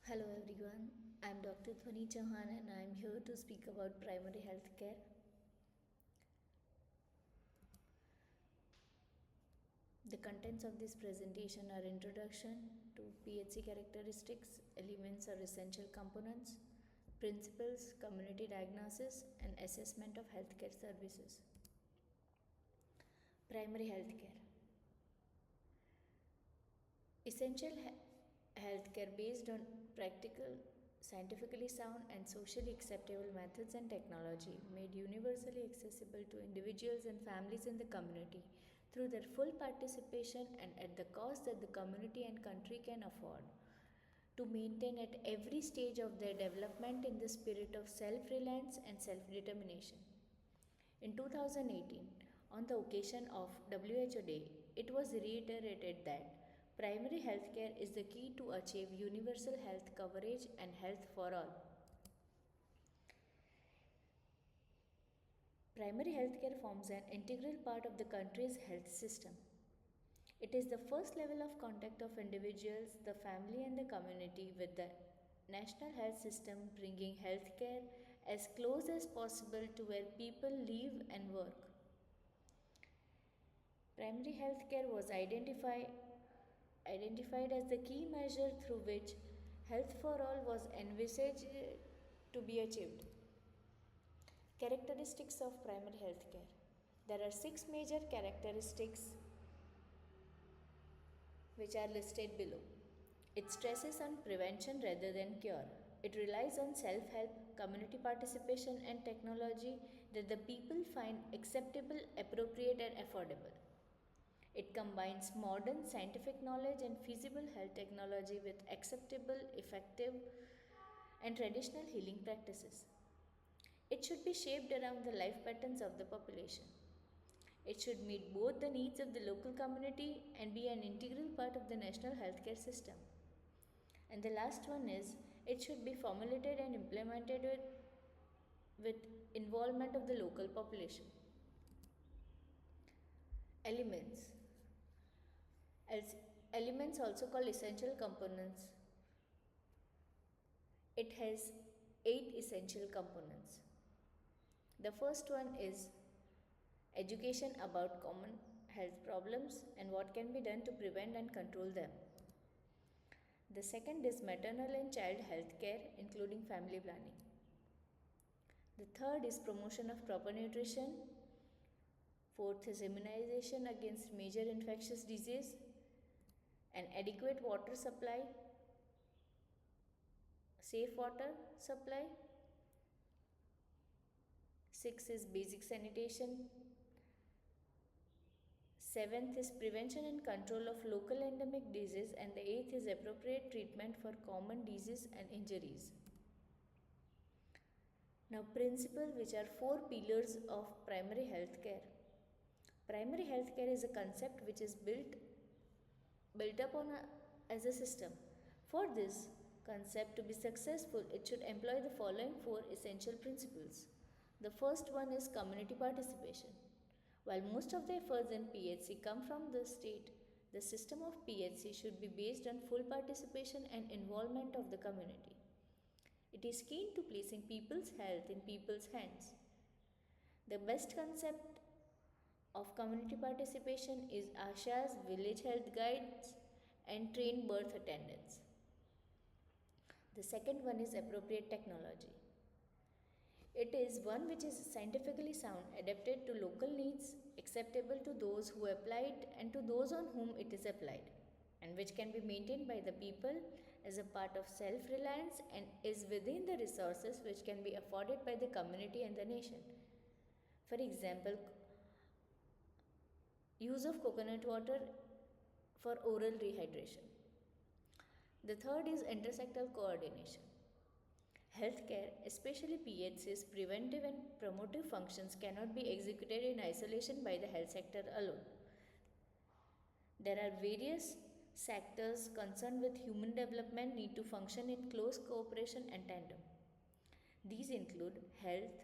Hello everyone, I am Dr.Dhwani and I am here to speak about primary health care. The contents of this presentation are introduction to PHC characteristics, elements or essential components, principles, community diagnosis and assessment of healthcare services. Primary health care. Essential healthcare based on practical, scientifically sound, and socially acceptable methods and technology made universally accessible to individuals and families in the community through their full participation and at the cost that the community and country can afford to maintain at every stage of their development in the spirit of self reliance and self determination. In 2018, on the occasion of WHO Day, it was reiterated that primary health care is the key to achieve universal health coverage and health for all. Primary health care forms an integral part of the country's health system. It is the first level of contact of individuals, the family, and the community with the national health system, bringing health care as close as possible to where people live and work. Primary health care was identified as the key measure through which health for all was envisaged to be achieved. Characteristics of primary health care. There are 6 major characteristics which are listed below. It stresses on prevention rather than cure. It relies on self help, community participation, and technology that the people find acceptable, appropriate, and affordable. It combines modern scientific knowledge and feasible health technology with acceptable, effective, and traditional healing practices. It should be shaped around the life patterns of the population. It should meet both the needs of the local community and be an integral part of the national healthcare system. And the last one is it should be formulated and implemented with involvement of the local population. Elements. Elements also called essential components. It has 8 essential components. The first one is education about common health problems and what can be done to prevent and control them. The second is maternal and child health care, including family planning. The third is promotion of proper nutrition. Fourth is immunization against major infectious disease, an adequate water supply, safe water supply. Sixth is basic sanitation. Seventh is prevention and control of local endemic disease, and the eighth is appropriate treatment for common disease and injuries. Now, principles, which are 4 pillars of primary health care. Primary health care is a concept which is built upon as a system. For this concept to be successful, it should employ the following 4 essential principles. The first one is community participation. While most of the efforts in PHC come from the state, the system of PHC should be based on full participation and involvement of the community. It is keen to placing people's health in people's hands. The best concept of community participation is ASHA's village health guides and trained birth attendants. The second one is appropriate technology. It is one which is scientifically sound, adapted to local needs, acceptable to those who apply it and to those on whom it is applied, and which can be maintained by the people as a part of self reliance and is within the resources which can be afforded by the community and the nation. For example, use of coconut water for oral rehydration. The third is intersectoral coordination. Healthcare, especially PHC's preventive and promotive functions, cannot be executed in isolation by the health sector alone. There are various sectors concerned with human development need to function in close cooperation and tandem. These include health,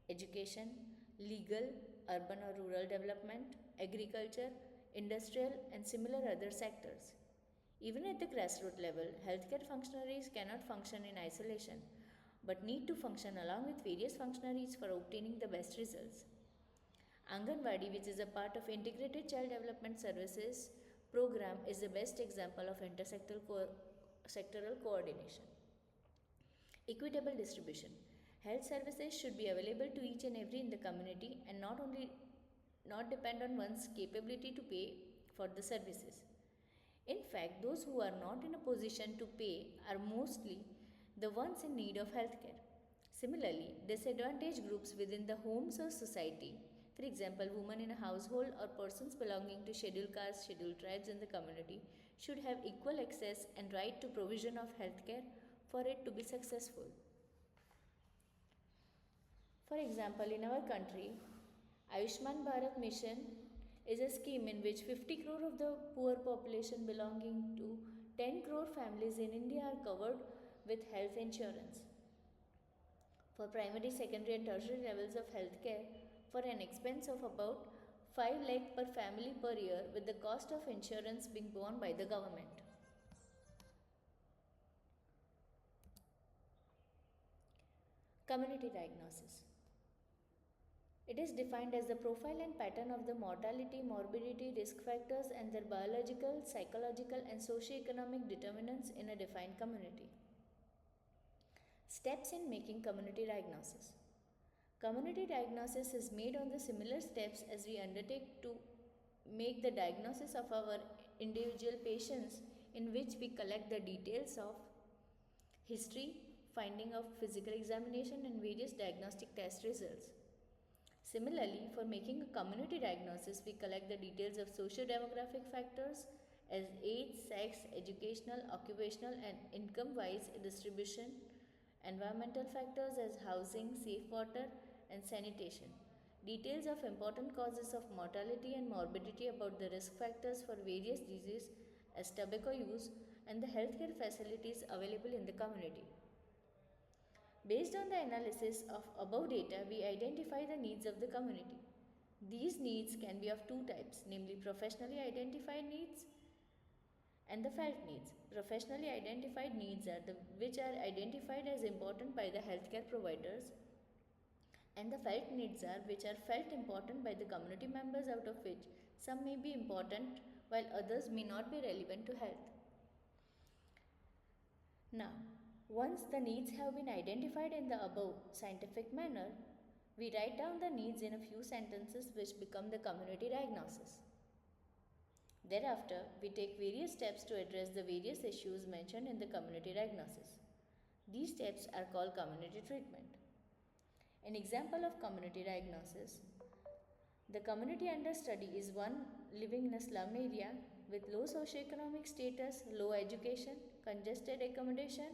education, legal, urban or rural development, agriculture, industrial, and similar other sectors. Even at the grassroots level, healthcare functionaries cannot function in isolation but need to function along with various functionaries for obtaining the best results. Anganwadi, which is a part of Integrated Child Development Services program, is the best example of sectoral coordination. Equitable distribution. Health services should be available to each and every in the community and not depend on one's capability to pay for the services. In fact, those who are not in a position to pay are mostly the ones in need of healthcare. Similarly, disadvantaged groups within the homes or society, for example, women in a household or persons belonging to scheduled castes, scheduled tribes in the community, should have equal access and right to provision of healthcare for it to be successful. For example, in our country, Ayushman Bharat Mission is a scheme in which 50 crore of the poor population belonging to 10 crore families in India are covered with health insurance for primary, secondary, and tertiary levels of healthcare for an expense of about 5 lakh per family per year, with the cost of insurance being borne by the government. Community diagnosis. It is defined as the profile and pattern of the mortality, morbidity, risk factors, and their biological, psychological, and socio-economic determinants in a defined community. Steps in making community diagnosis. Community diagnosis is made on the similar steps as we undertake to make the diagnosis of our individual patients, in which we collect the details of history, finding of physical examination, and various diagnostic test results. Similarly, for making a community diagnosis, we collect the details of socio-demographic factors as age, sex, educational, occupational, and income-wise distribution, environmental factors as housing, safe water, and sanitation, details of important causes of mortality and morbidity, about the risk factors for various diseases as tobacco use, and the healthcare facilities available in the community. Based on the analysis of above data, we identify the needs of the community. These needs can be of two types, namely professionally identified needs and the felt needs. Professionally identified needs are which are identified as important by the healthcare providers, and the felt needs are which are felt important by the community members, out of which some may be important while others may not be relevant to health. Now, once the needs have been identified in the above scientific manner, we write down the needs in a few sentences which become the community diagnosis. Thereafter, we take various steps to address the various issues mentioned in the community diagnosis. These steps are called community treatment. An example of community diagnosis: the community under study is one living in a slum area with low socioeconomic status, low education, congested accommodation,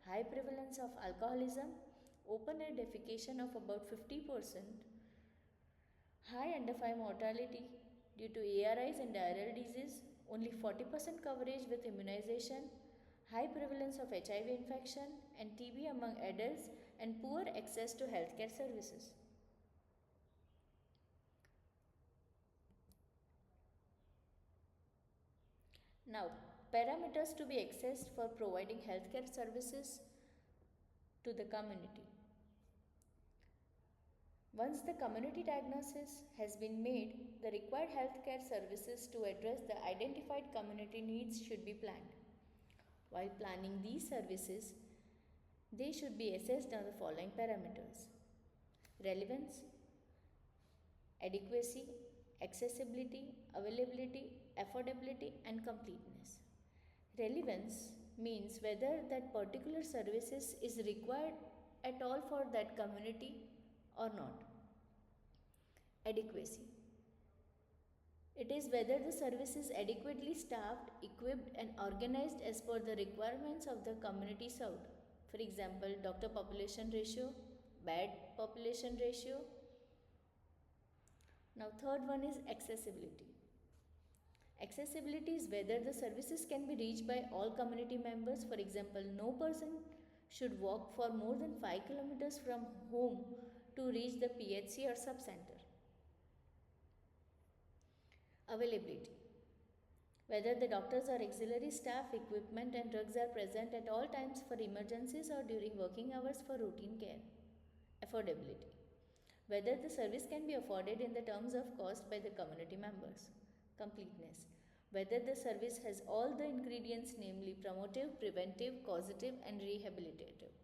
high prevalence of alcoholism, open air defecation of about 50%, high under 5 mortality due to ARIs and diarrheal disease, only 40% coverage with immunization, high prevalence of HIV infection and TB among adults, and poor access to healthcare services. Now, parameters to be accessed for providing healthcare services to the community. Once the community diagnosis has been made, the required healthcare services to address the identified community needs should be planned. While planning these services, they should be assessed on the following parameters: relevance, adequacy, accessibility, availability, affordability, and completeness. Relevance means whether that particular services is required at all for that community or not. Adequacy. It is whether the service is adequately staffed, equipped, and organized as per the requirements of the community served. For example, doctor population ratio, bed population ratio. Now, third one is accessibility. Accessibility is whether the services can be reached by all community members. For example, no person should walk for more than 5 kilometers from home to reach the PHC or sub-center. Availability. whether the doctors or auxiliary staff, equipment, and drugs are present at all times for emergencies or during working hours for routine care. Affordability, whether the service can be afforded in the terms of cost by the community members. Completeness, whether the service has all the ingredients, namely promotive, preventive, causative, and rehabilitative.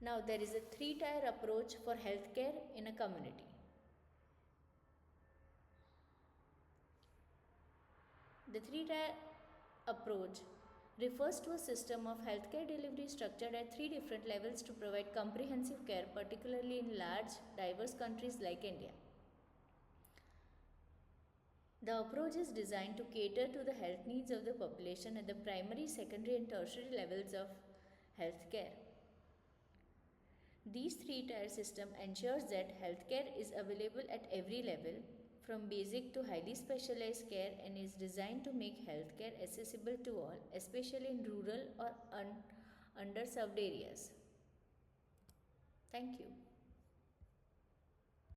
Now, there is a three-tier approach for healthcare in a community. The three-tier approach refers to a system of healthcare delivery structured at three different levels to provide comprehensive care, particularly in large, diverse countries like India. The approach is designed to cater to the health needs of the population at the primary, secondary, and tertiary levels of healthcare. These three-tier system ensures that healthcare is available at every level, from basic to highly specialized care, and is designed to make healthcare accessible to all, especially in rural or underserved areas. Thank you.